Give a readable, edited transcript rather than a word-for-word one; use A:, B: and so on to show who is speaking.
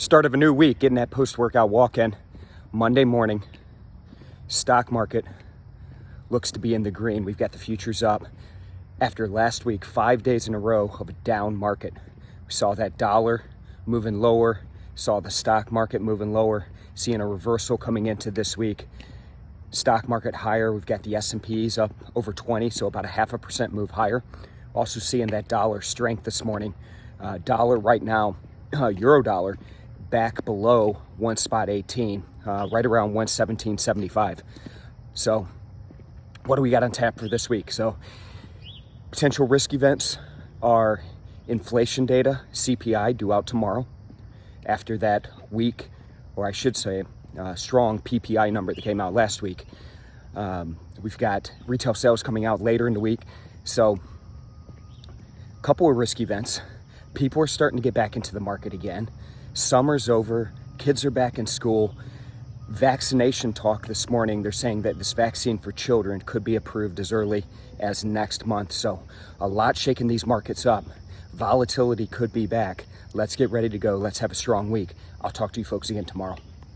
A: Start of a new week, getting that post-workout walk-in. Monday morning, stock market looks to be in the green. We've got the futures up after last week, 5 days in a row of a down market. We saw that dollar moving lower, saw the stock market moving lower, seeing a reversal coming into this week. Stock market higher, we've got the S&Ps up over 20, so about a 0.5% move higher. Also seeing that dollar strength this morning. Dollar right now, euro dollar, back below 1.18, right around 117.75. So what do we got on tap for this week? So potential risk events are inflation data, CPI due out tomorrow. After that weak, or I should say strong PPI number that came out last week. We've got retail sales coming out later in the week. So a couple of risk events. People are starting to get back into the market again. Summer's over, kids are back in school. Vaccination talk this morning, they're saying that this vaccine for children could be approved as early as next month. So a lot shaking these markets up. Volatility could be back. Let's get ready to go. Let's have a strong week. I'll talk to you folks again tomorrow.